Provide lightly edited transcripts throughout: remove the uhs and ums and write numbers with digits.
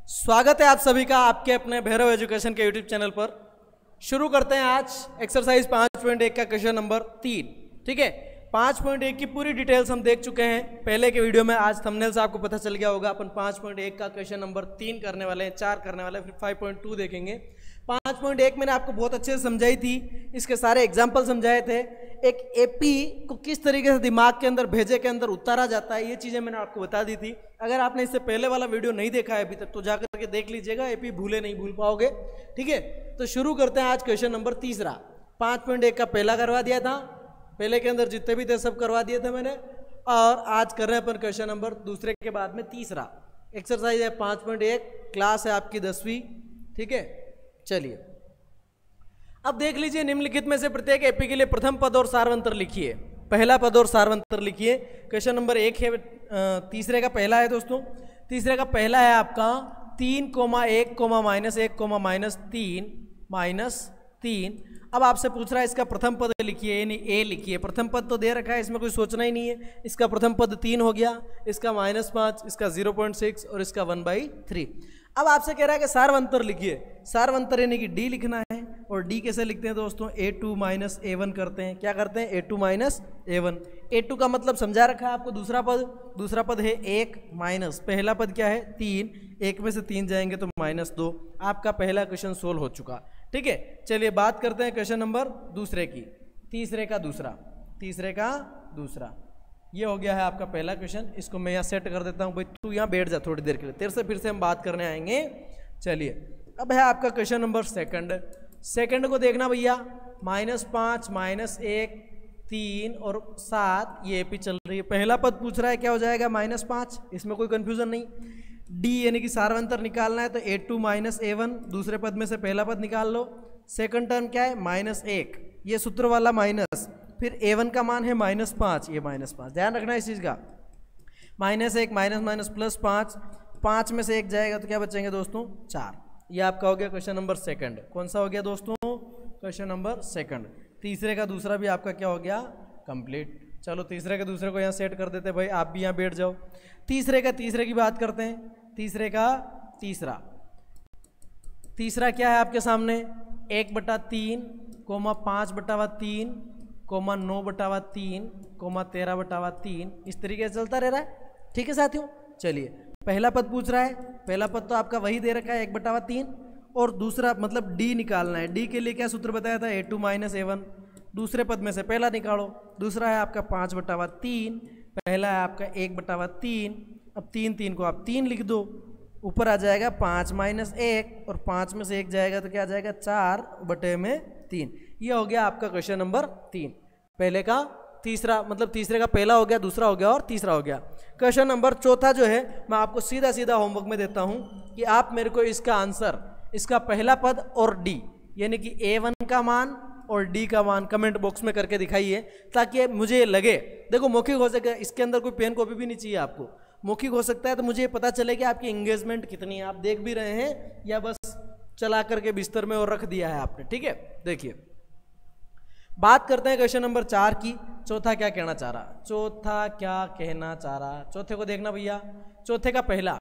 स्वागत है आप सभी का आपके अपने भैरव एजुकेशन के यूट्यूब चैनल पर। शुरू करते हैं आज एक्सरसाइज 5.1 का क्वेश्चन नंबर 3। ठीक है, 5.1 की पूरी डिटेल्स हम देख चुके हैं पहले के वीडियो में। आज थंबनेल से आपको पता चल गया होगा अपन 5.1 का क्वेश्चन नंबर 3 करने वाले हैं, 4 करने वाले हैं, फिर 5.2 देखेंगे। 5.1 मैंने आपको बहुत अच्छे से समझाई थी, इसके सारे एग्जाम्पल समझाए थे। एक एपी को किस तरीके से दिमाग के अंदर भेजे के अंदर उतारा जाता है, ये चीज़ें मैंने आपको बता दी थी। अगर आपने इससे पहले वाला वीडियो नहीं देखा है अभी तक तो जाकर के देख लीजिएगा, एपी भूले नहीं भूल पाओगे। ठीक है, तो शुरू करते हैं आज क्वेश्चन नंबर 3। 5.1 का पहला करवा दिया था, पहले के अंदर जितने भी थे सब करवा दिए थे मैंने, और आज कर रहे हैं अपन क्वेश्चन नंबर दूसरे के बाद में 3 एक्सरसाइज है 5.1। क्लास है आपकी 10वीं। ठीक है, चलिए अब देख लीजिए, निम्नलिखित में से प्रत्येक एपी के लिए प्रथम पद और सारवंतर लिखिए। पहला पद और सारवंतर लिखिए। क्वेश्चन नंबर 1 है, तीसरे का पहला है दोस्तों। तीसरे का पहला है आपका 3, 1, -1, -3 अब आपसे पूछ रहा है इसका प्रथम पद लिखिए, यानी ए लिखिए। प्रथम पद तो दे रखा है, इसमें कोई सोचना ही नहीं है। इसका प्रथम पद 3 हो गया, इसका -5, इसका 0.6 और इसका 1/3। अब आपसे कह रहा है कि सारवंतर लिखिए। सारवंतर यानी कि डी लिखना है, और डी कैसे लिखते हैं दोस्तों? A2 - A1 करते हैं। क्या करते हैं? A2 - A1। A2 का मतलब समझा रखा है आपको। दूसरा पद है 1 माइनस, पहला पद क्या है? 3, 1 में से 3 जाएंगे तो -2। आपका पहला क्वेश्चन सोल्व हो चुका। ठीक है, चलिए बात करते हैं क्वेश्चन नंबर दूसरे की। तीसरे का दूसरा ये हो गया है आपका पहला क्वेश्चन। इसको मैं यहाँ सेट कर देता हूँ। भाई तू यहाँ बैठ जा थोड़ी देर के लिए, तेरे से फिर से हम बात करने आएंगे। चलिए अब है आपका क्वेश्चन नंबर सेकंड को देखना भैया। -5, -1, 3 और 7 ये एपी चल रही है। पहला पद पूछ रहा है, क्या हो जाएगा? -5, इसमें कोई कंफ्यूजन नहीं। डी यानी कि सारवंतर निकालना है तो A2 - A1, दूसरे पद में से पहला पद निकाल लो। सेकंड टर्म क्या है? -1, ये सूत्र वाला माइनस, फिर A1 का मान है -5, ये -5, ध्यान रखना इस चीज़ का। -1 -5 5 में से 1 जाएगा तो क्या बचेंगे दोस्तों? 4। ये आपका हो गया क्वेश्चन नंबर सेकंड। कौन सा हो गया दोस्तों? Question number second. तीसरे का दूसरा भी आपका क्या हो गया? कंप्लीट। चलो तीसरे के दूसरे को यहाँ सेट कर देते हैं। भाई आप भी यहाँ बैठ जाओ। तीसरे की बात करते हैं। तीसरे का तीसरा क्या है आपके सामने? 1/3, 5/3, 9/3, 13/3, इस तरीके से चलता रह रहा है। ठीक है साथियों, चलिए पहला पद पूछ रहा है। पहला पद तो आपका वही दे रखा है 1/3, और दूसरा मतलब डी निकालना है। डी के लिए क्या सूत्र बताया था? A2 - A1। दूसरे पद में से पहला निकालो। दूसरा है आपका 5/3, पहला है आपका 1/3। अब 3 को आप 3 लिख दो, ऊपर आ जाएगा 5 - 1, और 5 में से 1 जाएगा तो क्या आ जाएगा? 4/3। ये हो गया आपका क्वेश्चन नंबर 3। पहले का तीसरा मतलब तीसरे का पहला हो गया, दूसरा हो गया और तीसरा हो गया। क्वेश्चन नंबर चौथा जो है मैं आपको सीधा होमवर्क में देता हूं कि आप मेरे को इसका आंसर, इसका पहला पद और डी यानी कि A1 का मान और डी का मान कमेंट बॉक्स में करके दिखाइए, ताकि मुझे लगे, देखो मौखिक हो सके, इसके अंदर कोई पेन कॉपी भी नहीं चाहिए आपको। मौखिक हो सकता है तो मुझे पता चले कि आपकी एंगेजमेंट कितनी है, आप देख भी रहे हैं या बस चला करके बिस्तर में और रख दिया है आपने। ठीक है, देखिए बात करते हैं क्वेश्चन नंबर 4 की। चौथा क्या कहना चाह रहा? चौथे को देखना भैया। चौथे का पहला,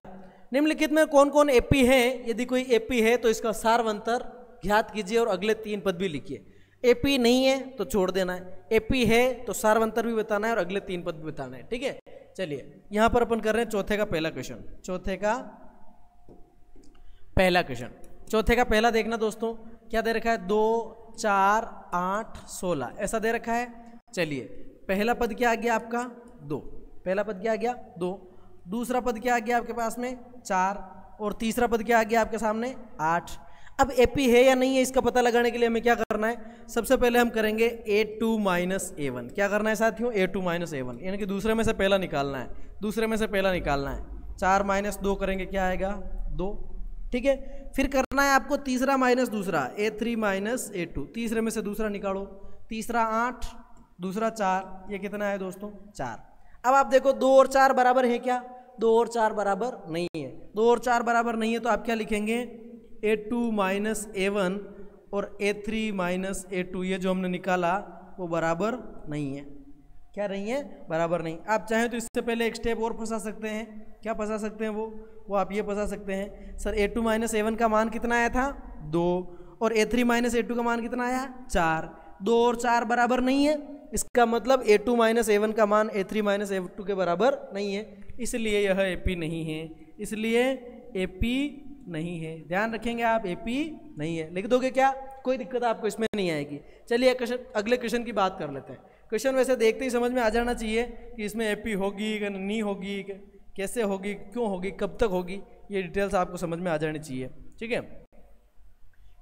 निम्नलिखित में कौन कौन एपी है? यदि कोई एपी है तो इसका सारवंतर ज्ञात कीजिए और अगले 3 पद भी लिखिए। एपी नहीं है तो छोड़ देना है, एपी है तो सारवंतर भी बताना है और अगले 3 पद भी बताना है। ठीक है, चलिए यहां पर अपन कर रहे हैं चौथे का पहला क्वेश्चन। चौथे का पहला देखना दोस्तों, क्या दे रखा है? 2, 4, 8, 16 ऐसा दे रखा है। चलिए पहला पद क्या आ गया आपका? 2। पहला पद क्या आ गया? 2। दूसरा पद क्या आ गया आपके पास में? 4। और तीसरा पद क्या आ गया आपके सामने? 8। अब एपी है या नहीं है इसका पता लगाने के लिए हमें क्या करना है? सबसे पहले हम करेंगे A2 - A1। क्या करना है साथियों? A2 - A1 यानी कि दूसरे में से पहला निकालना है। 4 - 2 करेंगे, क्या आएगा? 2। ठीक है, फिर करना है आपको तीसरा माइनस दूसरा, A3 - A2। तीसरे में से दूसरा निकालो। तीसरा 8, दूसरा 4, ये कितना है दोस्तों? 4। अब आप देखो 2 और 4 बराबर है क्या? 2 और 4 बराबर नहीं है। 2 और 4 बराबर नहीं है तो आप क्या लिखेंगे? A2 - A1 और A3 - A2, ये जो हमने निकाला वो बराबर नहीं है। क्या नहीं है, बराबर नहीं। आप चाहें तो इससे पहले एक स्टेप और फंसा सकते हैं। क्या फंसा सकते हैं वो आप ये फंसा सकते हैं, सर a2 माइनस a1 का मान कितना आया था 2, और a3 माइनस a2 का मान कितना आया 4, 2 और 4 बराबर नहीं है, इसका मतलब a2 माइनस a1 का मान a3 माइनस a2 के बराबर नहीं है, इसलिए यह AP नहीं है, इसलिए AP नहीं है। ध्यान रखेंगे आप, AP नहीं है। लिख दोगे क्या, कोई दिक्कत आपको इसमें नहीं आएगी। चलिए अगले क्वेश्चन की बात कर लेते हैं। क्वेश्चन वैसे देखते ही समझ में आ जाना चाहिए कि इसमें AP होगी कि नहीं होगी, कैसे होगी, क्यों होगी, कब तक होगी, ये डिटेल्स आपको समझ में आ जानी चाहिए। ठीक है,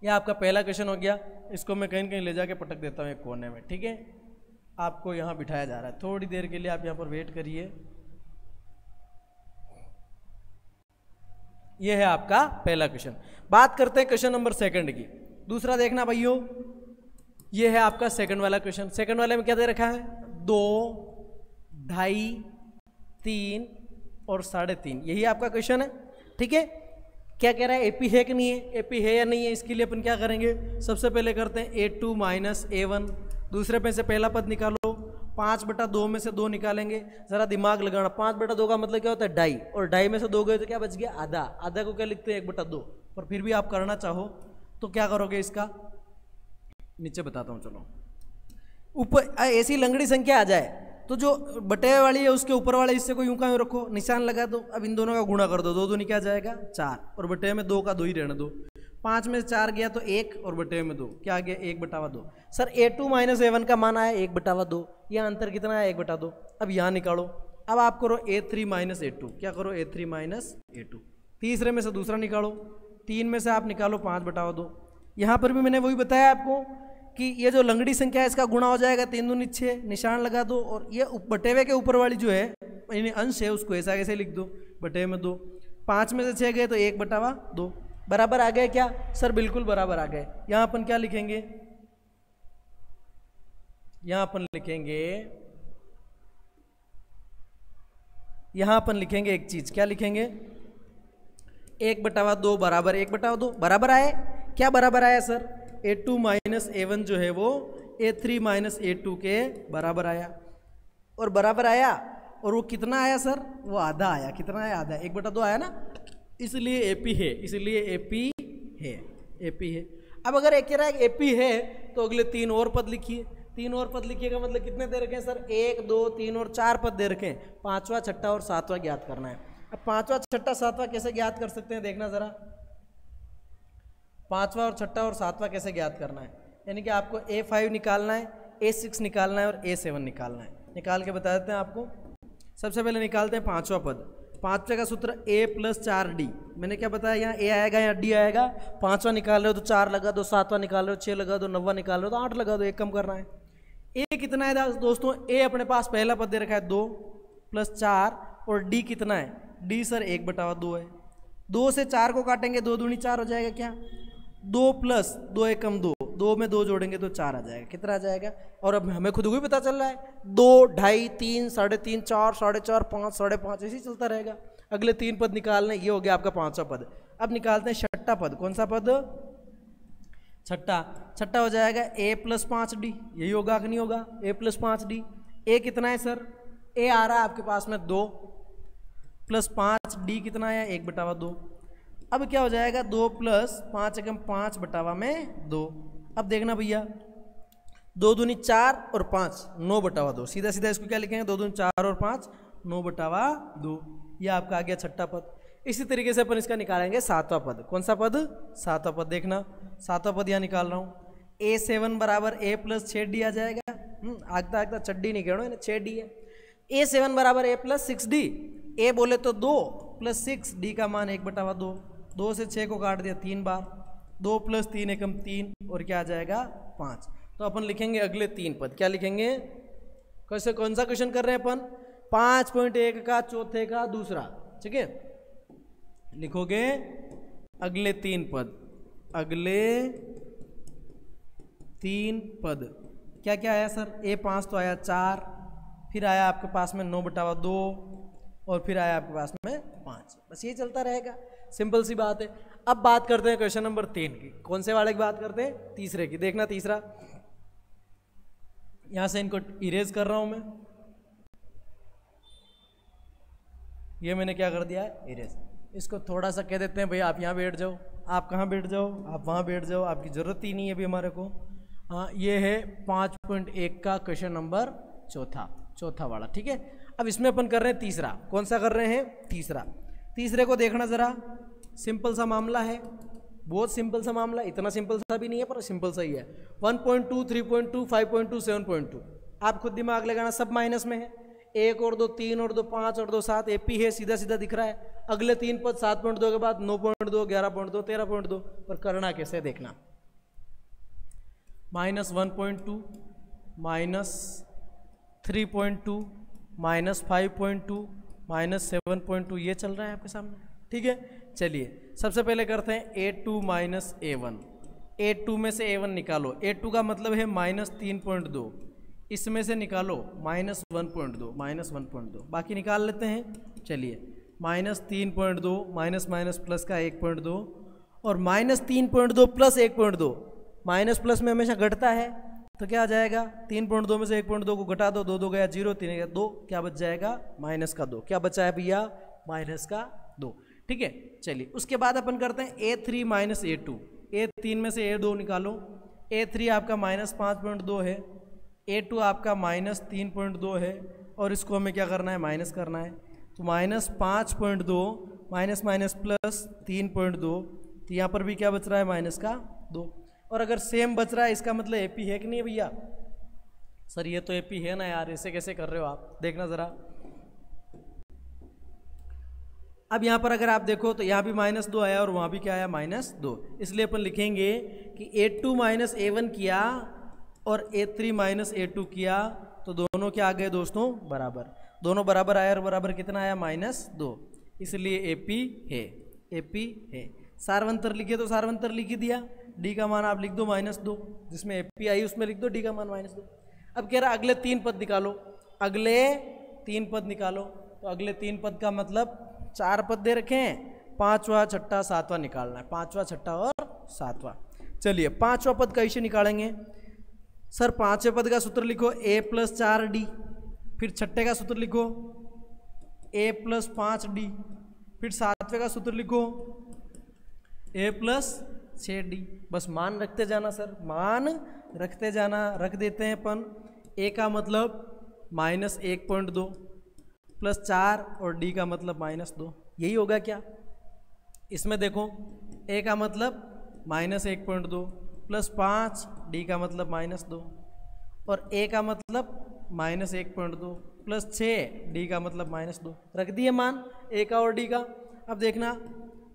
यह आपका पहला क्वेश्चन हो गया। इसको मैं कहीं न कहीं ले जाके पटक देता हूँ एक कोने में। ठीक है, आपको यहाँ बिठाया जा रहा है, थोड़ी देर के लिए आप यहाँ पर वेट करिए। यह है आपका पहला क्वेश्चन। बात करते हैं क्वेश्चन नंबर सेकंड की। दूसरा देखना भाइयों, यह है आपका सेकंड वाला क्वेश्चन। सेकंड वाले में क्या दे रखा है, 2, 2.5, 3 और 3.5, यही आपका क्वेश्चन है। ठीक है, क्या कह रहा है, AP है कि नहीं है, AP है या नहीं है, इसके लिए अपन क्या करेंगे, सबसे पहले करते हैं a2 माइनस a1, दूसरे पे से पहला पद निकालो, 5/2 में से 2 निकालेंगे। जरा दिमाग लगाना, 5/2 का मतलब क्या होता है 2.5, और 2.5 में से 2 गए तो क्या बच गया आधा। आधा को क्या लिखते हैं 1/2, पर फिर भी आप करना चाहो तो क्या करोगे, इसका नीचे बताता हूँ। चलो, ऊपर ऐसी लंगड़ी संख्या आ जाए तो जो बटे वाली है उसके ऊपर वाले हिस्से को यूं का यूं रखो, निशान लगा दो। अब इन दोनों का गुणा कर दो, 2 दूनी क्या जाएगा 4, और बटे में 2 का 2 ही रहने दो। 5 में से 4 गया तो 1, और बटे में 2 क्या आ गया 1/2। सर a2 माइनस a1 का मान आया 1/2, यह अंतर कितना है 1/2। अब यहाँ निकालो। अब आप करो a3 माइनस a2, क्या करो a3 माइनस a2। तीसरे में से दूसरा निकालो, 3 में से आप निकालो 5/2। यहाँ पर भी मैंने वही बताया आपको कि ये जो लंगड़ी संख्या है इसका गुणा हो जाएगा, 3 दूनी 6, निशान लगा दो, और ये बटेवे के ऊपर वाली जो है यानी अंश है उसको ऐसा कैसे लिख दो, बटे में 2। 5 में से 6 गए तो 1/2, बराबर आ गए क्या, सर बिल्कुल बराबर आ गए। यहाँ अपन क्या लिखेंगे, यहाँ अपन लिखेंगे, यहाँ अपन लिखेंगे एक चीज, क्या लिखेंगे 1/2 बराबर 1/2, बराबर आए। क्या बराबर आया सर, a2 माइनस a1 जो है वो a3 माइनस a2 के बराबर आया, और बराबर आया, और वो कितना आया सर, वो आधा आया। कितना आया, आधा, 1/2 आया ना, इसलिए AP है, इसलिए AP है, AP है। अब अगर एक कह रहा है AP है तो अगले 3 और पद लिखिए। 3 और पद लिखिएगा मतलब कितने दे रखे हैं सर, 1, 2, 3 और 4 पद दे रखे हैं। 5वां, 6ठा और 7वां ज्ञात करना है। अब 5वां, 6ठा, 7वां कैसे ज्ञात कर सकते हैं, देखना जरा। 5वां और 6ठा और 7वां कैसे ज्ञात करना है, यानी कि आपको a5 निकालना है, a6 निकालना है और a7 निकालना है। निकाल के बता देते हैं आपको। सबसे पहले निकालते हैं 5वां पद। 5वें का सूत्र a + 4d। मैंने क्या बताया, यहाँ a आएगा, यहाँ d आएगा। 5वां निकाल रहे हो तो 4 लगा दो, 7वां निकाल रहे हो 6 लगा दो, 9वां निकाल रहे हो तो 8 लगा दो, 1 कम करना है। a कितना है दोस्तों, a अपने पास पहला पद दे रखा है 2 + 4, और d कितना है, d सर 1/2 है। 2 से 4 को काटेंगे, 2 दूनी 4 हो जाएगा, क्या 2 + 2 एकम 2, 2 में 2 जोड़ेंगे तो 4 आ जाएगा। कितना आ जाएगा, और अब हमें खुद को ही पता चल रहा है 2, 2.5, 3, 3.5, 4, 4.5, 5, 5.5 ऐसे ही चलता रहेगा। अगले 3 पद निकालने, ये हो गया आपका 5वां पद। अब निकालते हैं 6ठा पद। कौन सा पद, 6ठा। 6ठा हो जाएगा a + 5d, यही होगा कि नहीं होगा, a + 5d। a कितना है सर, a आ रहा है आपके पास में 2 + 5, d कितना है 1/2। अब क्या हो जाएगा, 2 + 5 एकम 5/2। अब देखना भैया, 2 दूनी 4 और 5, 9/2। सीधा सीधा इसको क्या लिखेंगे, 2 दूनी 4 और 5, 9/2। ये आपका आ गया 6ठा पद। इसी तरीके से अपन इसका निकालेंगे 7वां पद। कौन सा पद, 7वां पद। देखना 7वां पद यहाँ निकाल रहा हूँ, a7 बराबर a + 6d आ जाएगा। आगता आगता चड्डी नहीं कहना, 6d है। a7 बराबर a + 6d, a बोले तो 2 + 6, d का मान 1/2। 2 से 6 को काट दिया 3 बार, 2 + 3 एकम 3, और क्या आ जाएगा 5। तो अपन लिखेंगे अगले 3 पद। क्या लिखेंगे, कैसे, कौन सा क्वेश्चन कर रहे हैं अपन, 5.1 का चौथे का दूसरा। ठीक है, लिखोगे अगले 3 पद। अगले 3 पद क्या क्या आया सर, a5 तो आया 4, फिर आया आपके पास में 9/2, और फिर आया आपके पास में 5। बस ये चलता रहेगा, सिंपल सी बात है। अब बात करते हैं क्वेश्चन नंबर 3 की। कौन से वाले की बात करते हैं, तीसरे की। देखना तीसरा, यहां से इनको इरेज कर रहा हूं मैं। ये मैंने क्या कर दिया है, इरेज। इसको थोड़ा सा कह देते हैं भैया आप यहाँ बैठ जाओ, आप कहाँ बैठ जाओ, आप वहाँ बैठ जाओ, आपकी ज़रूरत ही नहीं है अभी हमारे को। हाँ, ये है 5.1 का क्वेश्चन नंबर चौथा वाला, ठीक है। अब इसमें अपन कर रहे हैं तीसरा। कौन सा कर रहे हैं, तीसरा। तीसरे को देखना ज़रा, सिंपल सा मामला है, बहुत सिंपल सा मामला, इतना सिंपल सा भी नहीं है पर सिंपल सा ही है। 1.2, 3.2, 5.2, 7.2, आप खुद दिमाग लगाना, सब माइनस में है। 1 और 2 3 और 2 5 और 2 7, एपी है, सीधा सीधा दिख रहा है। अगले 3 पद 7.2 के बाद 9.2, 11.2, 13.2, पर करना कैसे देखना। -1.2, -3.2, -5.2, -7.2, ये चल रहा है आपके सामने, ठीक है। चलिए सबसे पहले करते हैं A2 - A1। A2 में से A1 निकालो। A2 का मतलब है -3.2, इसमें से निकालो -1.2, -1.2, बाकी निकाल लेते हैं। चलिए -3.2, माइनस प्लस का 1.2, और -3.2 प्लस 1.2, माइनस प्लस में हमेशा घटता है, तो क्या आ जाएगा, 3.2 में से 1.2 को घटा दो, 2 2 गया 0, 3 गया 2, क्या बच जाएगा, -2। क्या बचा है भैया, -2, ठीक है। चलिए उसके बाद अपन करते हैं A3 - A2। A3 में से A2 निकालो। A3 आपका -5.2 है, A2 आपका -3.2 है, और इसको हमें क्या करना है, माइनस करना है। तो -5.2 माइनस प्लस 3.2, तो यहाँ पर भी क्या बच रहा है, -2। और अगर सेम बच रहा है, इसका मतलब एपी है कि नहीं है भैया। सर ये तो एपी है ना यार, ऐसे कैसे कर रहे हो आप, देखना ज़रा। अब यहाँ पर अगर आप देखो तो यहाँ भी -2 आया और वहाँ भी क्या आया, -2, इसलिए अपन लिखेंगे कि A2 - A1 किया और A3 - A2 किया, तो दोनों क्या आ गए दोस्तों, बराबर। दोनों बराबर आया और बराबर कितना आया, -2, इसलिए एपी है। सार्वंतर लिखे तो सार्वंतर लिख ही दिया। डी का मान आप लिख दो -2, जिसमें एपी आई उसमें लिख दो डी का मान -2। अब कह रहा अगले 3 पद निकालो, अगले 3 पद निकालो। तो अगले 3 पद का मतलब 4 पद दे रखे हैं, 5वां 6वां 7वां निकालना है, 5वां 6वां और 7वां। चलिए 5वां पद कैसे निकालेंगे सर, 5वें पद का सूत्र लिखो a + 4d, फिर 6ठे का सूत्र लिखो a + 5d, फिर 7वें का सूत्र लिखो a + 6d। बस मान रखते जाना सर, मान रखते जाना। रख देते हैं अपन। a का मतलब -1.2 + 4 और d का मतलब -2, यही होगा क्या। इसमें देखो a का मतलब -1.2 + 5, d का मतलब -2, और a का मतलब -1.2 + 6, d का मतलब -2। रख दिए मान a का और d का। अब देखना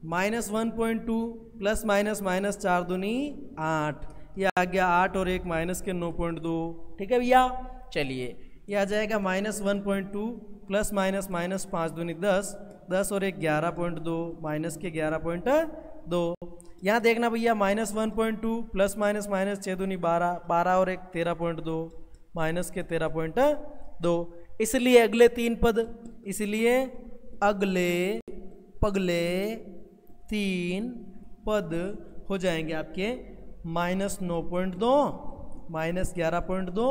-1.2 ± -4 दूनी 8, ये आ गया 8 और 1 माइनस के 9.2, ठीक है भैया। चलिए ये आ जाएगा -1.2 ± -5 दूनी 10, 10 और 1 11.2 माइनस के 11.2। यहाँ देखना भैया -1.2 ± -6 दूनी 12, 12 और 1 13.2 माइनस के 13.2। इसलिए अगले 3 पद, इसलिए अगले पगले 3 पद हो जाएंगे आपके -9.2 -11.2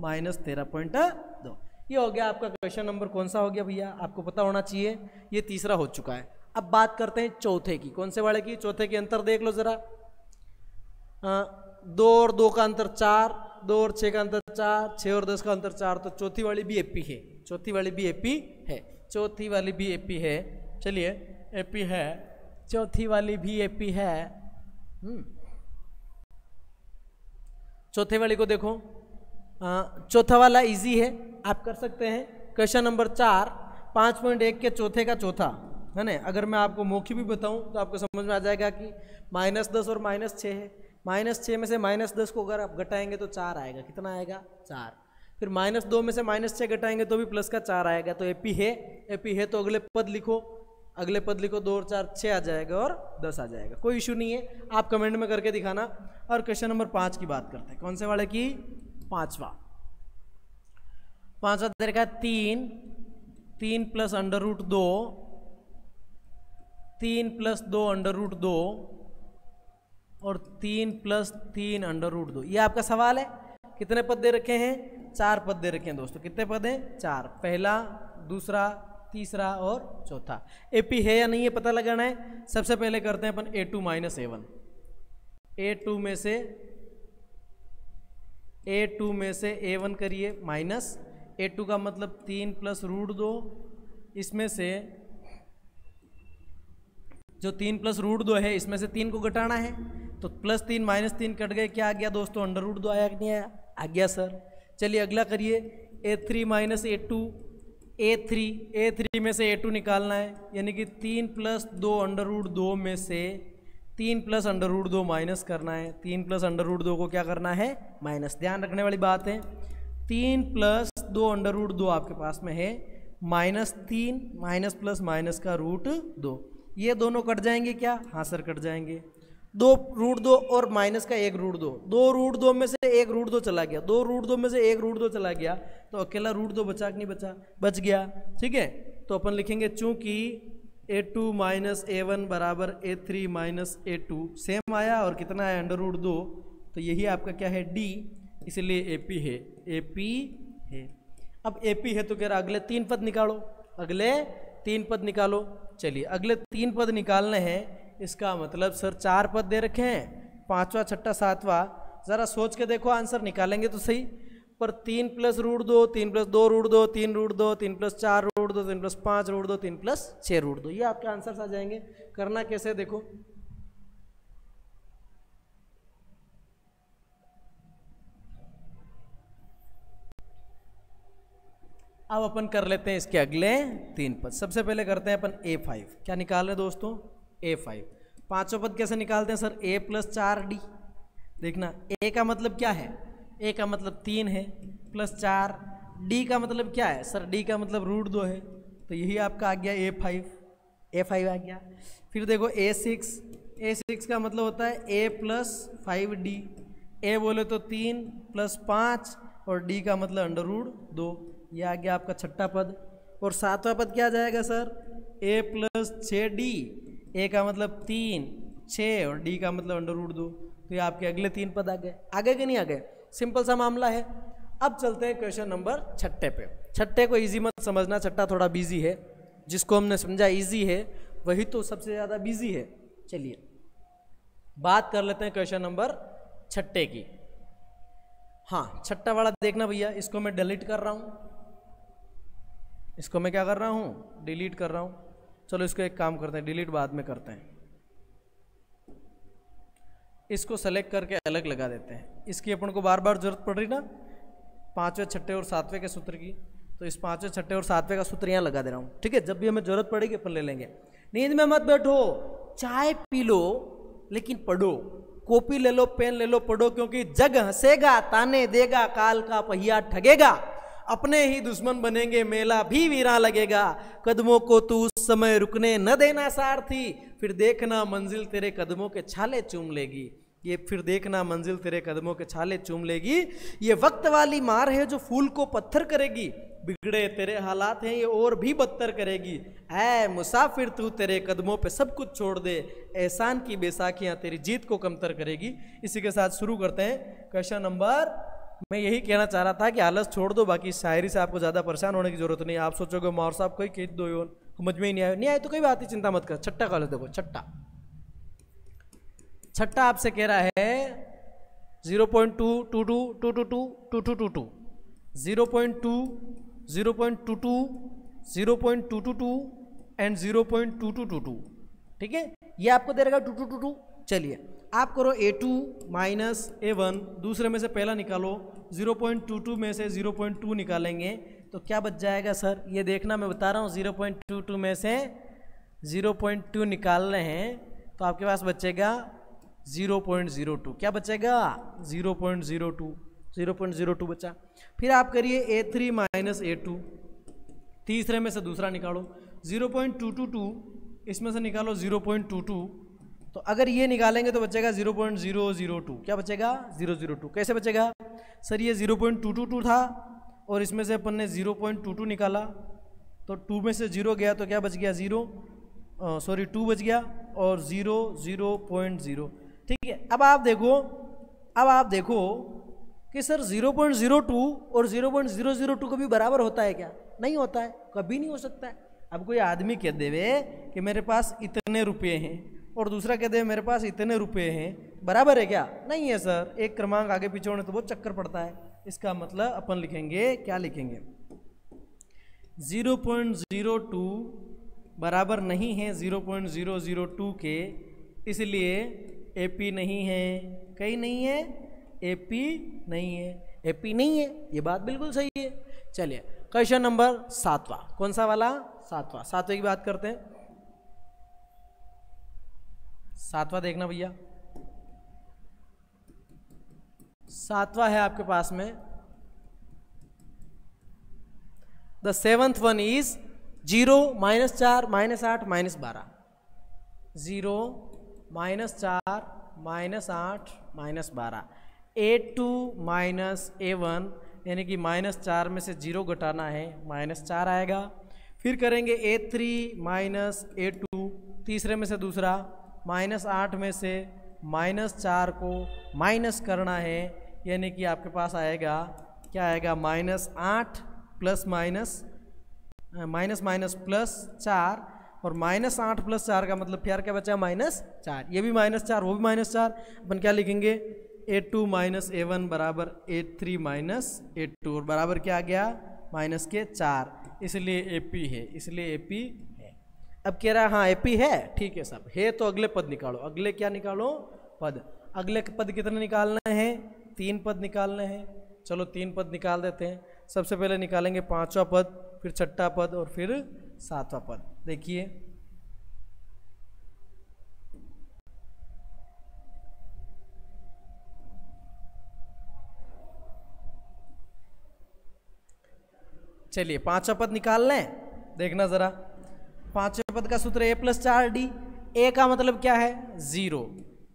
-13.2। ये हो गया आपका क्वेश्चन नंबर कौन सा हो गया भैया, आपको पता होना चाहिए, ये तीसरा हो चुका है। अब बात करते हैं चौथे की। कौन से वाले की, चौथे के अंतर देख लो जरा। 2 और 2 का अंतर 4, 2 और 6 का अंतर 4, 6 और 10 का अंतर 4, तो चौथी वाली भी एपी है, चौथी वाली भी एपी है, चौथी वाली भी एपी है। चलिए एपी है, चौथी वाली भी एपी है। चौथे वाली को देखो, चौथा वाला इजी है, आप कर सकते हैं। क्वेश्चन नंबर 4, 5.1 के चौथे का चौथा है ना। अगर मैं आपको मौखिक भी बताऊं तो आपको समझ में आ जाएगा कि -10 और -6 है। -6 में से -10 को अगर आप घटाएंगे तो 4 आएगा, कितना आएगा, 4। फिर -2 में से -6 घटाएंगे तो भी प्लस का 4 आएगा, तो एपी है। एपी है तो अगले पद लिखो, अगले पद लिखो, 2 और 4 6 आ जाएगा और 10 आ जाएगा, कोई इशू नहीं है, आप कमेंट में करके दिखाना। और क्वेश्चन नंबर 5 की बात करते हैं। कौन से वाले की, पांचवा दे रखा है 3 + √2, 3 + 2 √2 और 3 + 3 √2। ये आपका सवाल है। कितने पद दे रखे हैं, 4 पद दे रखे हैं दोस्तों। कितने पद हैं, 4। पहला, दूसरा, तीसरा और चौथा। AP है या नहीं है पता लगाना है। सबसे पहले करते हैं अपन A2 माइनस A1। A2 में से A1 करिए माइनस A2 का मतलब 3 प्लस रूट 2, इसमें से जो 3 प्लस रूट 2 है इसमें से 3 को घटाना है, तो प्लस 3 माइनस 3 कट गए, क्या आ गया दोस्तों, अंडर रूट 2 आया कि नहीं आया, आ गया सर। चलिए अगला करिए A3 माइनस A2। A3 में से A2 निकालना है, यानी कि 3 प्लस 2 अंडर रूट 2 में से 3 प्लस अंडर रूट 2 माइनस करना है। 3 प्लस अंडर रूट 2 को क्या करना है, माइनस। ध्यान रखने वाली बात है, 3 प्लस 2 अंडर रूट 2 आपके पास में है, माइनस 3 माइनस प्लस माइनस का रूट 2, ये दोनों कट जाएंगे क्या, हाँ सर कट जाएंगे। 2 रूट 2 और माइनस का 1 रूट 2, 2 रूट 2 में से 1 रूट 2 चला गया, 2 रूट 2 में से 1 रूट 2 चला गया, तो अकेला रूट 2 बचा कि नहीं बचा, बच गया। ठीक है, तो अपन लिखेंगे चूंकि A2 माइनस A1 बराबर A3 माइनस A2 सेम आया, और कितना है, अंडर रूट 2, तो यही आपका क्या है, D, इसलिए AP है, AP है। अब AP है तो कह रहा अगले 3 पद निकालो, अगले 3 पद निकालो। चलिए अगले 3 पद निकालने हैं, इसका मतलब सर 4 पद दे रखे हैं, 5वां 6वां 7वां, ज़रा सोच के देखो आंसर निकालेंगे तो सही। पर 3 plus root 2, 3 plus 2 root 2, 3 root 2, 3 plus 4 root 2, 3 plus 5 root 2, 3 plus 6 root 2, ये आपके आंसर आ जाएंगे। करना कैसे देखो, अब अपन कर लेते हैं इसके अगले 3 पद। सबसे पहले करते हैं अपन A5, क्या निकाल रहे हैं दोस्तों, A5। 5वां पद कैसे निकालते हैं सर, A प्लस 4D। देखना A का मतलब क्या है, A का मतलब 3 है, प्लस 4, D का मतलब क्या है सर, D का मतलब रूट 2 है, तो यही आपका आ गया A5 आ गया। फिर देखो A6 का मतलब होता है A प्लस 5D। A बोले तो 3 प्लस 5 और D का मतलब अंडर रूट 2, ये आ गया आपका 6वां पद। और 7वां पद क्या आ जाएगा sir, A plus 6D, A का मतलब 3, 6 और D का मतलब अंडर रूट 2, तो ये आपके अगले 3 पद आ गए। आगे कि नहीं आ गए, सिंपल सा मामला है। अब चलते हैं क्वेश्चन नंबर 6 पे। 6 को इजी मत समझना, 6 थोड़ा बिजी है, जिसको हमने समझा इजी है वही तो सबसे ज़्यादा बिजी है। चलिए बात कर लेते हैं क्वेश्चन नंबर 6 की। हाँ 6 वाला देखना भैया, इसको मैं डिलीट कर रहा हूँ, इसको मैं क्या कर रहा हूँ, डिलीट कर रहा हूँ। चलो इसको एक काम करते हैं, डिलीट बाद में करते हैं, इसको सेलेक्ट करके अलग लगा देते हैं। इसकी अपन को बार बार जरूरत पड़ रही ना 5वें 6वें और 7वें के सूत्र की, तो इस 5वें 6वें और 7वें का सूत्र यहाँ लगा दे रहा हूँ। ठीक है, जब भी हमें जरूरत पड़ेगी अपन ले लेंगे। नींद में मत बैठो, चाय पी लो लेकिन पढ़ो, कॉपी ले लो, पेन ले लो, पढ़ो, क्योंकि जग हंसेगा, ताने देगा, काल का पहिया ठगेगा, अपने ही दुश्मन बनेंगे, मेला भी वीरा लगेगा, कदमों को तू उस समय रुकने न देना सारथी, फिर देखना मंजिल तेरे कदमों के छाले चूम लेगी। ये फिर देखना मंजिल तेरे कदमों के छाले चूम लेगी, ये वक्त वाली मार है जो फूल को पत्थर करेगी, बिगड़े तेरे हालात हैं ये और भी बदतर करेगी, ऐ मुसाफिर तू तेरे कदमों पे सब कुछ छोड़ दे, एहसान की बैसाखियां तेरी जीत को कमतर करेगी। इसी के साथ शुरू करते हैं क्वेश्चन नंबर। मैं यही कहना चाह रहा था कि आलस छोड़ दो, बाकी शायरी से आपको ज़्यादा परेशान होने की जरूरत नहीं। आप सोचोगे मौर साहब कोई कह दो, समझ में ही नहीं आया, नहीं आए तो कोई बात ही चिंता मत कर। 6 का लो, देखो 6 आपसे कह रहा है 0.222 222 2222 0.2 0.22 0.222 एंड 0.2222। ठीक है, ये आपको दे रहेगा 2222। चलिए आप करो A2 माइनस A1, दूसरे में से पहला निकालो, 0.22 में से 0.2 निकालेंगे तो क्या बच जाएगा सर, ये देखना मैं बता रहा हूँ। 0.22 में से 0.2 निकाल रहे हैं तो आपके पास बचेगा 0.02। क्या बचेगा, 0.02 बचा। फिर आप करिए A3 माइनस A2, तीसरे में से दूसरा निकालो, 0.222 इसमें से निकालो 0.22, तो अगर ये निकालेंगे तो बचेगा 0.002। क्या बचेगा, 002। कैसे बचेगा सर, ये 0.222 था और इसमें से अपन ने 0.22 निकाला, तो 2 में से 0 गया तो क्या बच गया, 2 बच गया और 0.0। ठीक है, अब आप देखो कि सर 0.02 और 0.002 कभी बराबर होता है क्या, नहीं होता है, कभी नहीं हो सकता है। अब कोई आदमी कह देवे कि मेरे पास इतने रुपये हैं और दूसरा कह दे मेरे पास इतने रुपये हैं, बराबर है क्या? नहीं है सर, एक क्रमांक आगे पीछे होने तो बहुत चक्कर पड़ता है। इसका मतलब अपन लिखेंगे, क्या लिखेंगे, 0.02 बराबर नहीं है 0.002 के, इसलिए AP नहीं है। कहीं नहीं है, AP नहीं है, AP नहीं है, ये बात बिल्कुल सही है। चलिए क्वेश्चन नंबर 7वां, कौन सा वाला? 7वां। 7वें की बात करते हैं। 7वां देखना भैया, 7वां है आपके पास में, the 7th one is 0 -4 -8 -12। 0 -4 -8 -12, A2 -A1 यानी कि -4 में से 0 घटाना है, -4 आएगा। फिर करेंगे A3 -A2, तीसरे में से दूसरा, -8 में से -4 को माइनस करना है, यानी कि आपके पास आएगा, क्या आएगा, -8 प्लस माइनस प्लस 4, और -8 प्लस 4 का मतलब फिर क्या बचा, -4। ये भी -4, वो भी -4। अपन क्या लिखेंगे, A2 -A1 बराबर A3 -A2, और बराबर क्या आ गया, -4, इसलिए AP है, इसलिए AP है। अब कह रहा है हाँ AP है, ठीक है साहब, है तो अगले पद निकालो। अगले क्या निकालो, पद। अगले पद कितने निकालने हैं, 3 पद निकालने हैं। चलो 3 पद निकाल देते हैं। सबसे पहले निकालेंगे 5वां पद, फिर 6ठा पद और फिर 7वां पद। देखिए चलिए 5वां पद निकाल लें, देखना जरा। 5वें पद का सूत्र A + 4D। A का मतलब क्या है, 0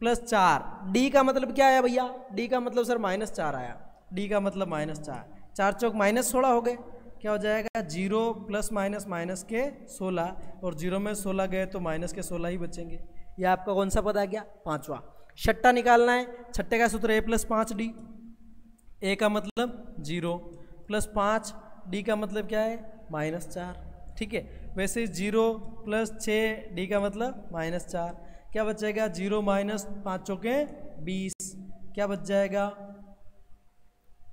+ 4। D का मतलब क्या है भैया, D का मतलब सर -4 आया, D का मतलब -4, 4 चौक -16 हो गए, क्या हो जाएगा, 0 + माइनस के 16, और 0 में 16 गए तो माइनस के 16 ही बचेंगे। ये आपका कौन सा पद आ गया, 5वां। 6ठा निकालना है, 6ठे का सूत्र A + 5D। A का मतलब 0 + 5, D का मतलब क्या है, -4, ठीक है। वैसे 0 + 6, D का मतलब -4, क्या बचेगा, 0 - 5 चौके 20, क्या बच जाएगा,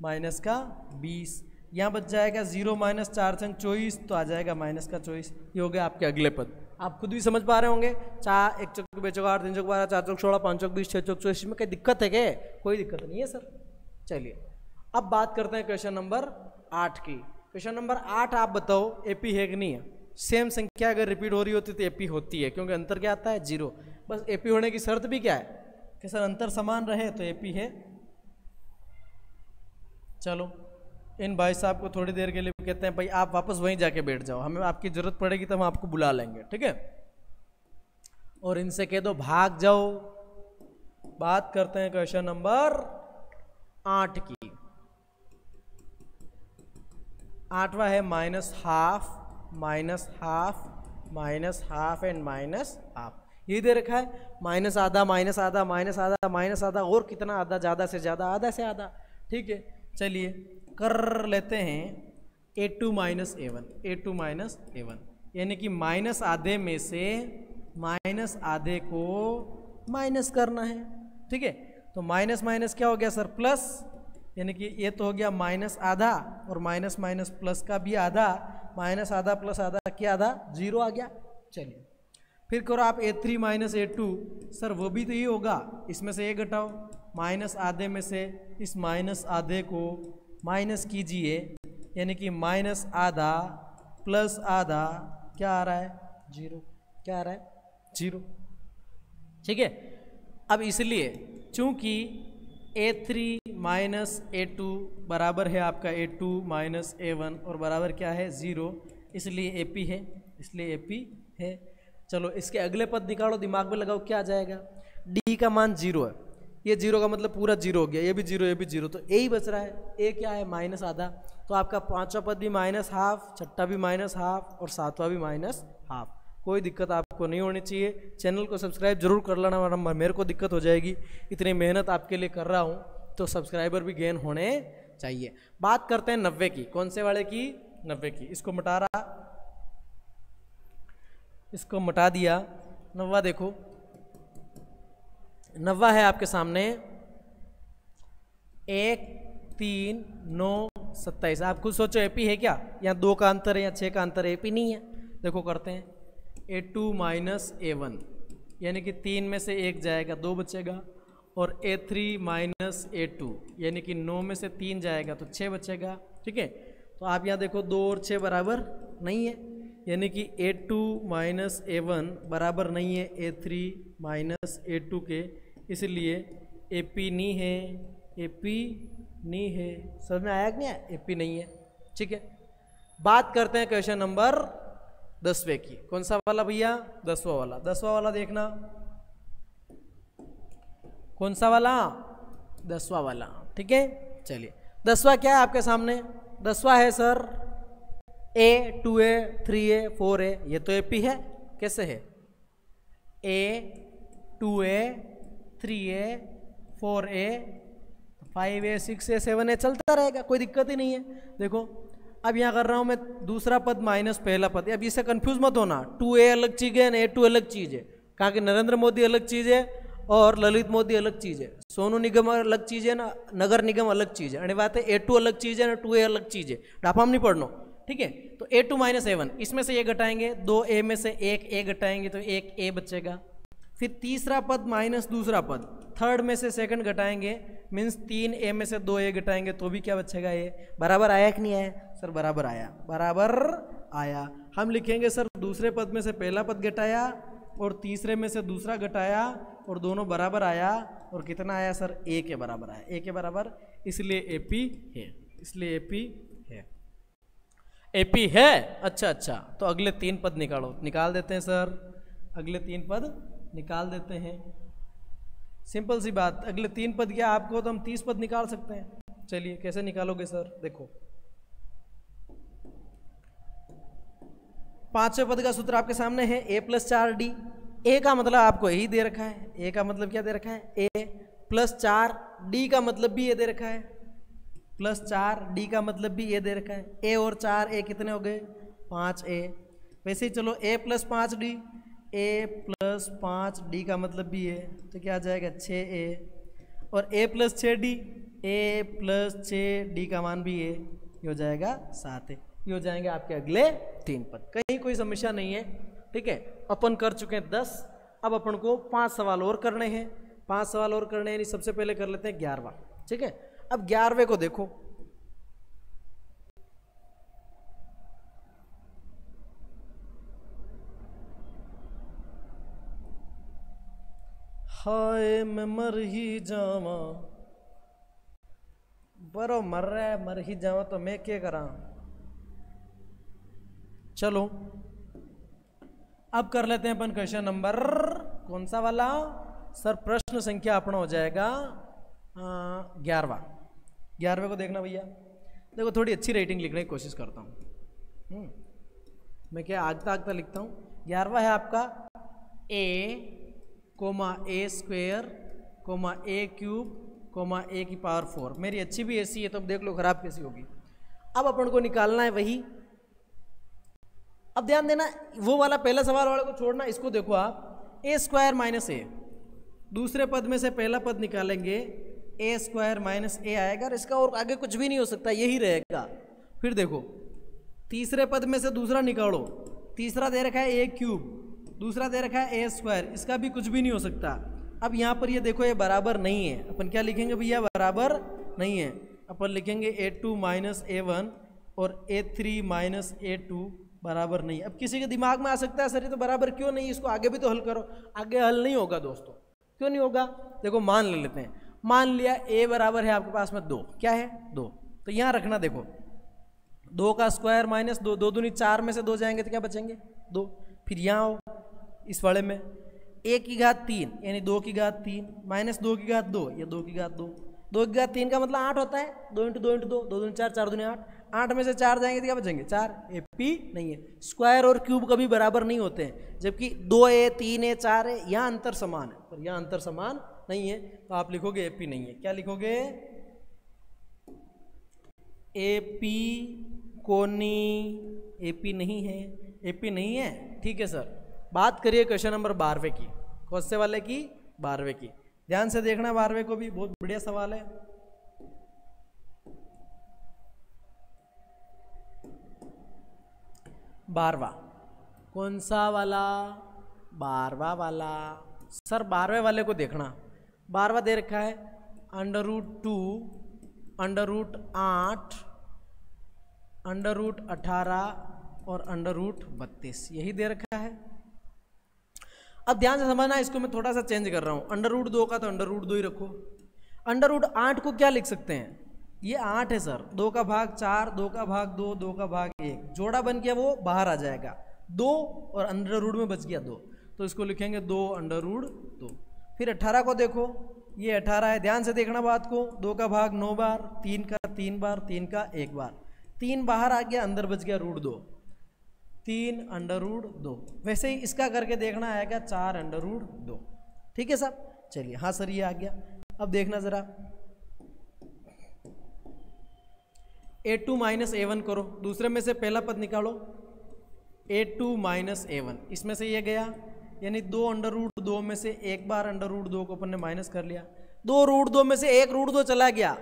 -20। यहाँ बच जाएगा 0 - 4 × 24, तो आ जाएगा -24। ये हो गया आपके अगले पद। आप खुद भी समझ पा रहे होंगे, 4 1 चौक 2 चौक 8 3 चौक 12 4 चौक 16 5 चौक 20 6 चौक 24 में कोई दिक्कत है क्या? कोई दिक्कत नहीं है सर। चलिए अब बात करते हैं क्वेश्चन नंबर 8 की। क्वेश्चन नंबर 8 आप बताओ AP है कि नहीं है? सेम संख्या अगर रिपीट हो रही होती तो AP होती है, क्योंकि अंतर क्या आता है, 0। बस AP होने की शर्त भी क्या है कि सर अंतर समान रहे तो AP है। चलो इन भाई साहब को थोड़ी देर के लिए कहते हैं भाई आप वापस वहीं जाके बैठ जाओ, हमें आपकी जरूरत पड़ेगी तो हम आपको बुला लेंगे, ठीक है। और इनसे कह दो भाग जाओ। बात करते हैं क्वेश्चन नंबर 8 की। 8वां है -½ -½ एंड -½ ये दे रखा है, -आधा -आधा और कितना आधा, ज़्यादा से ज़्यादा, आधा से आधा, ठीक है। चलिए कर लेते हैं A2 - A1, A2 - A1, यानी कि -आधे में से -आधे को माइनस करना है, ठीक है। तो माइनस क्या हो गया सर, प्लस, यानी कि ये तो हो गया -आधा, और माइनस प्लस का भी आधा, -आधा + आधा क्या आधा, 0 आ गया। चलिए फिर करो आप A3 - A2, सर वो भी तो ये होगा, इसमें से ये घटाओ, -आधे में से इस -आधे को माइनस कीजिए, यानी कि -आधा + आधा क्या आ रहा है, 0। क्या आ रहा है, 0, ठीक है। अब इसलिए चूंकि A3 - A2 बराबर है आपका A2 - A1 और बराबर क्या है, 0, इसलिए AP है, इसलिए AP है। चलो इसके अगले पद निकालो, दिमाग में लगाओ क्या आ जाएगा। D का मान 0 है, ये 0 का मतलब पूरा 0 हो गया, ये भी 0 ये भी 0, तो A ही बच रहा है। A क्या है, -आधा, तो आपका 5वां पद भी -½ 6ठा भी -½ और 7वां भी -½ कोई दिक्कत आपको नहीं होनी चाहिए। चैनल को सब्सक्राइब जरूर कर लेना, वरना मेरे को दिक्कत हो जाएगी। इतनी मेहनत आपके लिए कर रहा हूँ तो सब्सक्राइबर भी गेन होने चाहिए। बात करते हैं 90 की। कौन से वाले की, 90 की। इसको मिटा रहा, इसको मिटा दिया, 90 देखो, 90 है आपके सामने, 1 3 9 27। आप खुद सोचो एपी है क्या? यहाँ 2 का अंतर है या 6 का अंतर है, एपी नहीं है। देखो करते हैं, A2 माइनस A1 यानी कि 3 में से 1 जाएगा, 2 बचेगा, और A3 माइनस A2 यानी कि 9 में से 3 जाएगा तो 6 बचेगा। ठीक है, तो आप यहाँ देखो 2 और 6 बराबर नहीं है, यानी कि A2 माइनस A1 बराबर नहीं है A3 माइनस A2 के, इसलिए AP नहीं है, AP नहीं है। समझ में आया कि नहीं? AP नहीं है। ठीक है, बात करते हैं क्वेश्चन नंबर 10वें की। कौन सा वाला भैया? 10वां वाला। 10वां वाला देखना, कौन सा वाला? 10वां वाला। ठीक है, चलिए 10वां क्या है आपके सामने? 10वां है sir A 2A 3A 4A, ये तो AP है। कैसे है? A 2A 3A 4A 5A 6A 7A चलता रहेगा, कोई दिक्कत ही नहीं है। देखो अब यहाँ कर रहा हूँ मैं दूसरा पद माइनस पहला पद। अब इससे कंफ्यूज मत होना, 2A अलग चीज़ है, A2 अलग चीज़ है। कहा कि नरेंद्र मोदी अलग चीज़ है और ललित मोदी अलग चीज़ है, सोनू निगम अलग चीज़ है ना, नगर निगम अलग चीज़ है। अरे बात है A2 अलग चीज़ है ना, 2A अलग चीज़ है, डापाम नहीं पढ़ना। ठीक है, तो A2 माइनस A1, इसमें से ये घटाएंगे, 2A में से 1 A घटाएंगे तो 1 A बचेगा। फिर तीसरा पद माइनस दूसरा पद, थर्ड में से सेकंड घटाएंगे, मीन्स 3A में से 2A घटाएंगे तो भी क्या बचेगा? ये बराबर आया कि नहीं आया? सर बराबर आया, बराबर आया। हम लिखेंगे सर दूसरे पद में से पहला पद घटाया और तीसरे में से दूसरा घटाया और दोनों बराबर आया, और कितना आया सर? A के बराबर आया, A के बराबर, इसलिए AP है, इसलिए AP है। AP है। अच्छा, तो अगले 3 पद निकालो। निकाल देते हैं सर, अगले 3 पद निकाल देते हैं। सिंपल सी बात, अगले 3 पद क्या आपको, तो हम 30 पद निकाल सकते हैं। चलिए कैसे निकालोगे सर? देखो 5वें पद का सूत्र आपके सामने है, A + 4D। A का मतलब आपको यही दे रखा है, A का मतलब क्या दे रखा है? A + 4, D का मतलब भी ये दे रखा है, +4, D का मतलब भी ये दे रखा है। A और 4A कितने हो गए? 5A। वैसे ही चलो A + 5D, A + 5D का मतलब भी है, तो क्या आ जाएगा? 6A। और A + 6D, A + 6D का मान भी है, ये हो जाएगा 7A। ये हो जाएंगे आपके अगले 3 पद, कहीं कोई समस्या नहीं है। ठीक है, अपन कर चुके हैं 10, अब अपन को 5 सवाल और करने हैं। 5 सवाल और करने हैं, सबसे पहले कर लेते हैं 11वां। ठीक है, अब 11वें को देखो, हाय मैं मर ही जावा, बरो मर रहा है, मर ही जावा तो मैं क्या करा। चलो अब कर लेते हैं अपन क्वेश्चन नंबर, कौन सा वाला सर? प्रश्न संख्या अपना हो जाएगा 11वां। 11वें को देखना भैया, देखो थोड़ी अच्छी रेटिंग लिखने की कोशिश करता हूँ। मैं क्या आगता आगता लिखता हूँ। 11वां है आपका A, A², A³ A⁴। मेरी अच्छी भी ऐसी है, तो अब देख लो खराब कैसी होगी। अब अपन को निकालना है वही। अब ध्यान देना, वो वाला पहला सवाल वाले को छोड़ना, इसको देखो आप, A² - A। दूसरे पद में से पहला पद निकालेंगे, A² - A आएगा, और इसका और आगे कुछ भी नहीं हो सकता, यही रहेगा। फिर देखो तीसरे पद में से दूसरा निकालो, तीसरा दे रखा है A³, दूसरा दे रखा है A², इसका भी कुछ भी नहीं हो सकता। अब यहाँ पर ये देखो, ये बराबर नहीं है, अपन क्या लिखेंगे भैया? बराबर नहीं है, अपन लिखेंगे A2 - A1 और A3 - A2 बराबर नहीं। अब किसी के दिमाग में आ सकता है सर ये तो बराबर क्यों नहीं, इसको आगे भी तो हल करो। आगे हल नहीं होगा दोस्तों, क्यों नहीं होगा? देखो मान ले लेते हैं, मान लिया A बराबर है आपके पास में 2, क्या है? 2। तो यहाँ रखना, देखो 2 का स्क्वायर माइनस 2, 2 दूनी 4 में से 2 जाएंगे तो क्या बचेंगे? 2। फिर यहाँ हो इस वाले में A⁴ यानी 2⁴ माइनस 2⁴ या 2⁴ 2⁴ का मतलब 8 होता है। 2 × 2 × 2, 2 दूनी 4, 4 दूनी 8, 8 में से 4 जाएंगे तो क्या बचेंगे? 4। AP नहीं है। स्क्वायर और क्यूब कभी बराबर नहीं होते हैं, जबकि 2A 3A 4A यहाँ अंतर समान है, पर यहाँ अंतर समान नहीं है, तो आप लिखोगे AP नहीं है। क्या लिखोगे? AP कोनी AP नहीं है, AP नहीं है। ठीक है सर, बात करिए क्वेश्चन नंबर 12वें की। कौन से वाले की? 12वें की। ध्यान से देखना 12वें को भी, बहुत बढ़िया सवाल है। बारवा कौन सा वाला? 12वां वाला। सर 12वें वाले को देखना। 12वां दे रखा है √2, √8, √18 और √32, यही दे रखा है। अब ध्यान से समझना, इसको मैं थोड़ा सा चेंज कर रहा हूँ। √2 का तो √2 ही रखो। √8 को क्या लिख सकते हैं? ये 8 है सर, 2 का भाग 4, 2 का भाग 2, 2 का भाग 1, जोड़ा बन गया, वो बाहर आ जाएगा 2 और अंडर में बच गया 2, तो इसको लिखेंगे 2 √2। फिर 18 को देखो, ये 18 है। ध्यान से देखना बात को, 2 का भाग 9 बार, 3 का 3 बार, 3 का 1 बार, 3 बाहर आ गया, अंदर बच गया √2, 3 √2। वैसे ही इसका करके देखना आएगा 4 √2। ठीक है साहब, चलिए। हाँ सर ये आ गया। अब देखना जरा, A2 - A1 करो, दूसरे में से पहला पद निकालो। A2 - A1, इसमें से ये गया, यानी 2 √2 में से एक बार √2 को अपन ने माइनस कर लिया। 2 √2 में से एक √2 चला गया,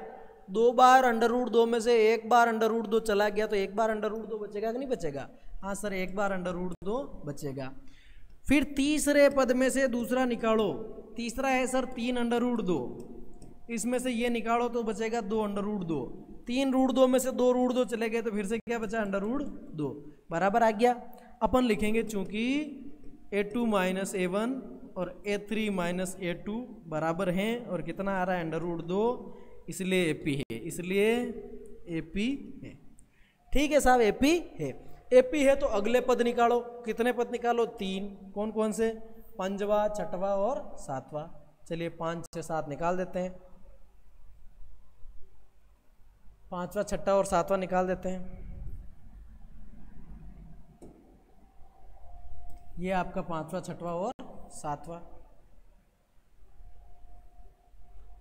2 बार √2 में से एक बार √2 चला गया, तो एक बार √2 बचेगा कि नहीं बचेगा? हाँ सर, एक बार √2 बचेगा। फिर तीसरे पद में से दूसरा निकालो। तीसरा है सर 3 √2, इसमें से ये निकालो तो बचेगा 2 √2। 3 √2 में से 2 √2 चले गए, तो फिर से क्या बचा? √2 बराबर आ गया। अपन लिखेंगे चूंकि A2 - A1 और A3 - A2 बराबर हैं, और कितना आ रहा है? √2, इसलिए AP है, इसलिए AP है। ठीक है साहब, AP है। AP है तो अगले पद निकालो। कितने पद निकालो? 3। कौन कौन से? 5वां, 6वां और 7वां। चलिए 5, 6, 7 निकाल देते हैं। 5वां, 6वां और 7वां निकाल देते हैं। ये आपका 5वां, 6वां और 7वां।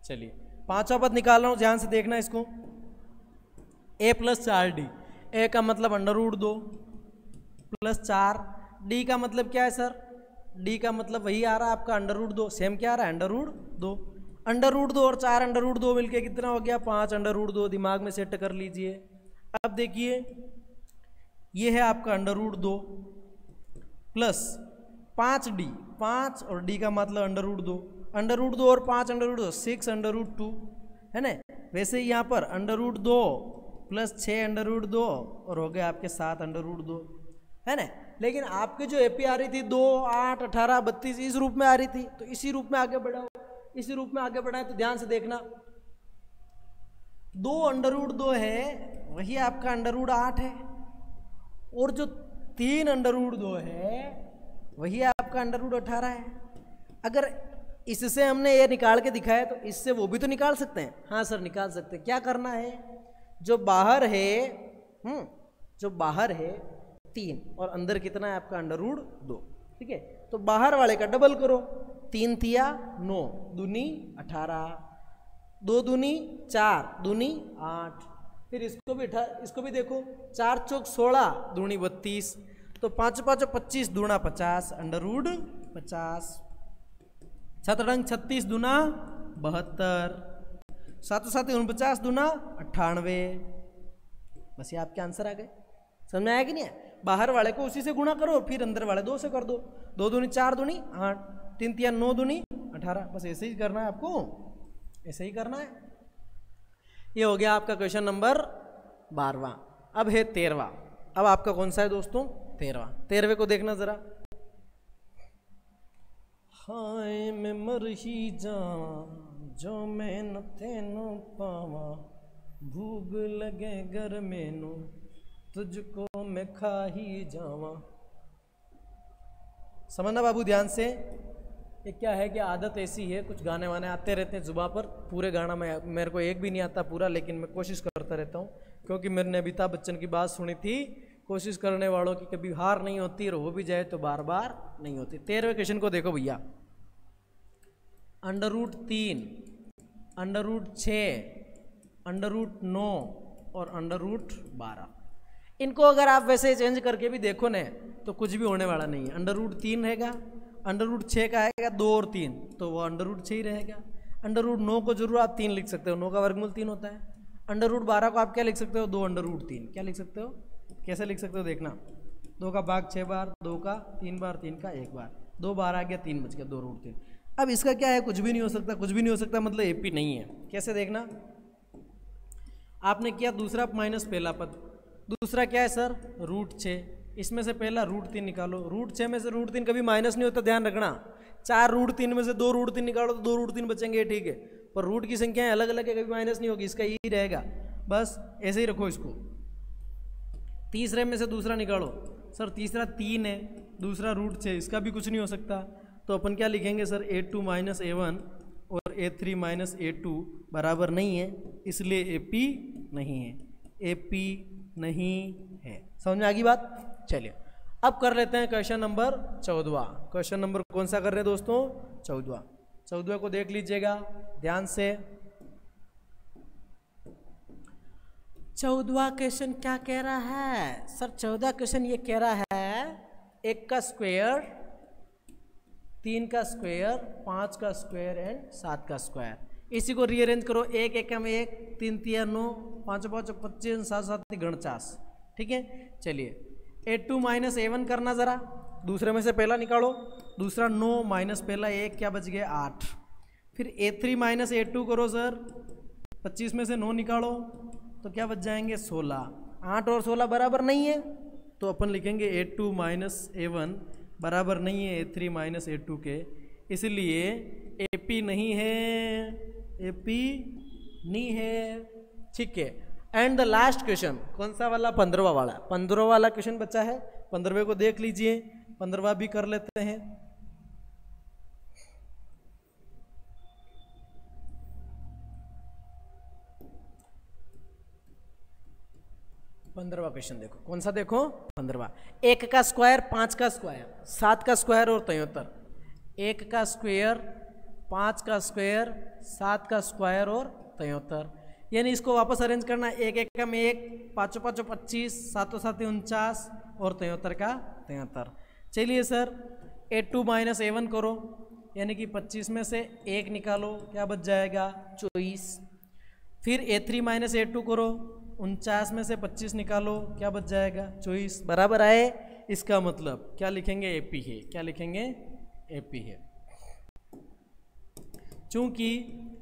चलिए 5वां पद निकाल रहा हूं, ध्यान से देखना इसको। A + 4D। A का मतलब √2 + 4, D का मतलब क्या है सर? D का मतलब वही आ रहा है आपका √2, सेम क्या आ रहा है? √2। √2 और 4 √2 मिलके कितना हो गया? 5 √2। दिमाग में सेट कर लीजिए। अब देखिए, ये है आपका √2 प्लस 5D, 5 और D का मतलब √2, √2 और 5 √2, 6 √2 है ना। वैसे ही यहाँ पर √2 प्लस 6 √2 और हो गया आपके 7 √2 है ना। लेकिन आपके जो AP आ रही थी 2, 8, 18, 32 इस रूप में आ रही थी, तो इसी रूप में आगे बढ़ाओ। इसी रूप में आगे बढ़ाए तो ध्यान से देखना, 2 √2 है वही आपका √8 है, और जो 3 √2 है वही आपका √18 है। अगर इससे हमने ये निकाल के दिखाया तो इससे वो भी तो निकाल सकते हैं। हाँ सर निकाल सकते हैं। क्या करना है? जो बाहर है जो बाहर है 3 और अंदर कितना है आपका √2। ठीक है, तो बाहर वाले का डबल करो। 3 तिया 9, दूनी 18, 2 दूनी 4, दूनी 8। फिर इसको भी देखो, 4 चौक 16, दूनी 32, तो 5 5 25, दूना 50, √50। 7 रंग 36, दूना 72, 7 7 49, दूना 98। बस ये आपके आंसर आ गए। समझ में आया कि नहीं है? बाहर वाले को उसी से गुणा करो, फिर अंदर वाले 2 से कर दो। 2 दूनी 4, दूनी 8, 3 तिया 9, दूनी 18। बस ऐसे ही करना है आपको, ऐसे ही करना है। ये हो गया आपका क्वेश्चन नंबर 12वां। अब है 13वां। अब आपका कौन सा है दोस्तों? 13वां। 13वें को देखना जरा। हाय मैं मर ही जावां जो मैं न तेनू पावा, भूख लगे घर मैनू तुझको मैं खा ही जावा। समझना बाबू ध्यान से। ये क्या है कि आदत ऐसी है, कुछ गाने वाने आते रहते हैं जुबान पर। पूरे गाना में मेरे को एक भी नहीं आता पूरा, लेकिन मैं कोशिश करता रहता हूँ, क्योंकि मैंने अमिताभ बच्चन की बात सुनी थी, कोशिश करने वालों की कभी हार नहीं होती, और हो भी जाए तो बार बार नहीं होती। 13वें क्वेश्चन को देखो भैया। √3, √6, √9 और √12, इनको अगर आप वैसे चेंज करके भी देखो ना तो कुछ भी होने वाला नहीं है। अंडर रूट 3 रहेगा, अंडर रूट 6 का आएगा 2 और 3 तो वो अंडर रूट 6 ही रहेगा। अंडर रूट 9 को जरूर आप 3 लिख सकते हो, 9 का वर्गमूल 3 होता है। अंडर रूट 12 को आप क्या लिख सकते हो, 2 अंडर रूट 3। क्या लिख सकते हो, कैसे लिख सकते हो देखना, 2 का भाग 6 बार, 2 का 3 बार, 3 का 1 बार, 2 बार आ गया, 3 बच गया, 2 रूट 3। अब इसका क्या है, कुछ भी नहीं हो सकता, कुछ भी नहीं हो सकता मतलब एपी नहीं है। कैसे देखना, आपने किया दूसरा माइनस पहला पद, दूसरा क्या है सर रूट 6, इसमें से पहला रूट 3 निकालो, रूट 6 में से रूट 3 कभी माइनस नहीं होता, ध्यान रखना। 4 रूट 3 में से 2 रूट 3 निकालो तो 2 रूट 3 बचेंगे, ठीक है, पर रूट की संख्याएं अलग अलग है, कभी माइनस नहीं होगी, इसका यही रहेगा, बस ऐसे ही रखो इसको। तीसरे में से दूसरा निकालो, सर तीसरा 3 है, दूसरा रूट 6, इसका भी कुछ नहीं हो सकता, तो अपन क्या लिखेंगे सर a2 माइनस a1 और a3 माइनस a2 बराबर नहीं है, इसलिए AP नहीं है, AP नहीं है। समझ में आ गई बात। चलिए अब कर लेते हैं क्वेश्चन नंबर 14। क्वेश्चन नंबर कौन सा कर रहे हैं दोस्तों, 14। 14 को देख लीजिएगा ध्यान से। 14वां क्वेश्चन क्या कह रहा है सर, 14 क्वेश्चन ये कह रहा है 1 का स्क्वायर, 3 का स्क्वायर, 5 का स्क्वायर एंड 7 का स्क्वायर। इसी को रीअरेंज करो, 1 एकम 1, 3 3 9, 5 5 25, 7 7 49, ठीक है। चलिए a2 माइनस a1 करना ज़रा, दूसरे में से पहला निकालो, दूसरा 9 माइनस पहला 1 क्या बच गया 8। फिर a3 माइनस a2 करो सर, 25 में से 9 निकालो तो क्या बच जाएंगे 16। 8 और 16 बराबर नहीं है तो अपन लिखेंगे a2 माइनस a1 बराबर नहीं है a3 माइनस a2 के, इसलिए AP नहीं है, AP नहीं है, ठीक है। एंड द लास्ट क्वेश्चन कौन सा वाला, 15वां वाला, 15वां वाला क्वेश्चन बचा है, 15वें को देख लीजिए, 15वां भी कर लेते हैं। पंद्रहवां क्वेश्चन देखो, कौन सा देखो, 15वां। 1 का स्क्वायर, 5 का स्क्वायर, 7 का स्क्वायर और 73। 1 का स्क्वायर, 5 का स्क्वायर, 7 का स्क्वायर और 73, यानी इसको वापस अरेंज करना, 1 एकम 1, 5 5 25, 7 7 49 और 73 का 73। चलिए सर a2 माइनस a1 करो, यानी कि 25 में से 1 निकालो, क्या बच जाएगा 24। फिर a3 माइनस a2 करो, 49 में से 25 निकालो, क्या बच जाएगा 24, बराबर आए, इसका मतलब क्या लिखेंगे AP है। क्या लिखेंगे AP है, चूंकि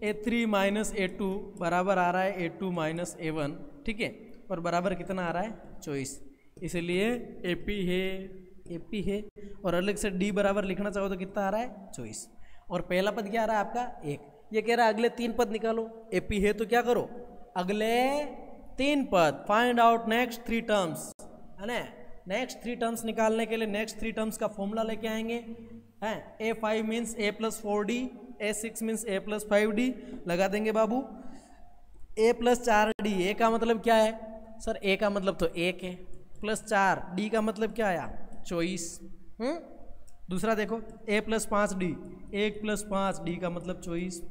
a3 माइनस a2 बराबर आ रहा है a2 माइनस a1, ठीक है, और बराबर कितना आ रहा है 24, इसलिए AP है, AP है। और अलग से D बराबर लिखना चाहो तो कितना आ रहा है 24, और पहला पद क्या आ रहा है आपका 1। ये कह रहा है अगले 3 पद निकालो, AP है तो क्या करो, अगले 3 पद, फाइंड आउट नेक्स्ट 3 टर्म्स, है ना। नेक्स्ट 3 टर्म्स निकालने के लिए नेक्स्ट 3 टर्म्स का फॉर्मूला लेके आएंगे, हैं a5 means a plus 4d, a6 means a plus 5d, लगा देंगे बाबू, a प्लस 4d, a का मतलब क्या है सर, a का मतलब तो 1 है, प्लस 4, d का मतलब क्या आया 24। दूसरा देखो a plus 5d, 1 plus 5 d का मतलब 24,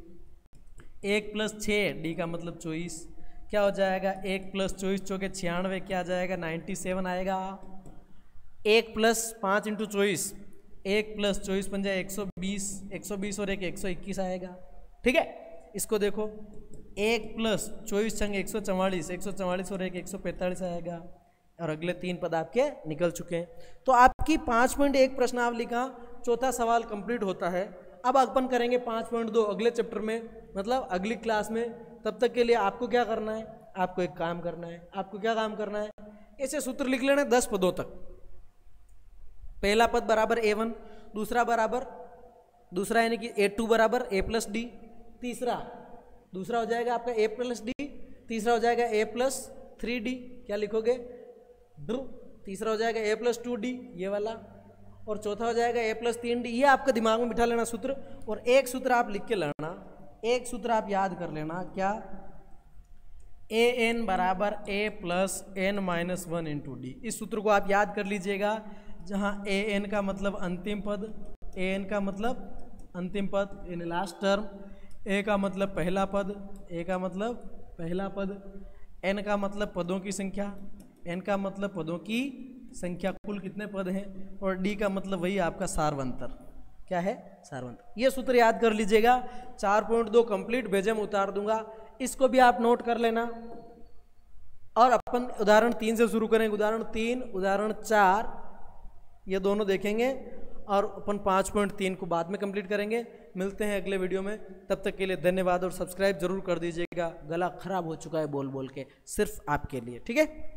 1 प्लस 6 d का मतलब 24, क्या हो जाएगा 1 प्लस 24 चौके 96, क्या आ जाएगा 97 आएगा। 1 प्लस 5 इंटू 24, 1 प्लस 24 बन जाए 120, 120 और 121 आएगा, ठीक है। इसको देखो 1 प्लस 24 संग 144, 144 और 145 आएगा, और अगले 3 पद आपके निकल चुके हैं। तो आपकी 5.1 प्रश्नावली का चौथा सवाल कंप्लीट होता है। अब अपन करेंगे 5.2 अगले चैप्टर में, मतलब अगली क्लास में। तब तक के लिए आपको क्या करना है, आपको एक काम करना है। आपको क्या काम करना है, ऐसे सूत्र लिख लेना 10 पदों तक। पहला पद बराबर a1, दूसरा यानी कि a2 बराबर a प्लस डी, दूसरा हो जाएगा आपका a प्लस डी, तीसरा हो जाएगा a प्लस 3d, क्या लिखोगे ड्रू, तीसरा हो जाएगा a प्लस 2d ये वाला, और चौथा हो जाएगा a प्लस 3d। ये आपका दिमाग में बिठा लेना सूत्र, और एक सूत्र आप लिख के लाना, एक सूत्र आप याद कर लेना, क्या an बराबर a plus n minus 1 into D. इस सूत्र को आप याद कर लीजिएगा, जहाँ an का मतलब अंतिम पद, an का मतलब अंतिम पद इन लास्ट टर्म, a का मतलब पहला पद, a का मतलब पहला पद, n का मतलब पदों की संख्या, एन का मतलब पदों की संख्या, कुल कितने पद हैं, और डी का मतलब वही आपका सारवंतर, क्या है, सारवंतर। ये सूत्र याद कर लीजिएगा। 4.2 कंप्लीट भेजे में उतार दूंगा, इसको भी आप नोट कर लेना। और अपन उदाहरण 3 से शुरू करेंगे। उदाहरण 3, उदाहरण 4, ये दोनों देखेंगे और अपन 5.3 को बाद में कंप्लीट करेंगे। मिलते हैं अगले वीडियो में, तब तक के लिए धन्यवाद और सब्सक्राइब जरूर कर दीजिएगा। गला खराब हो चुका है बोल बोल के, सिर्फ आपके लिए, ठीक है।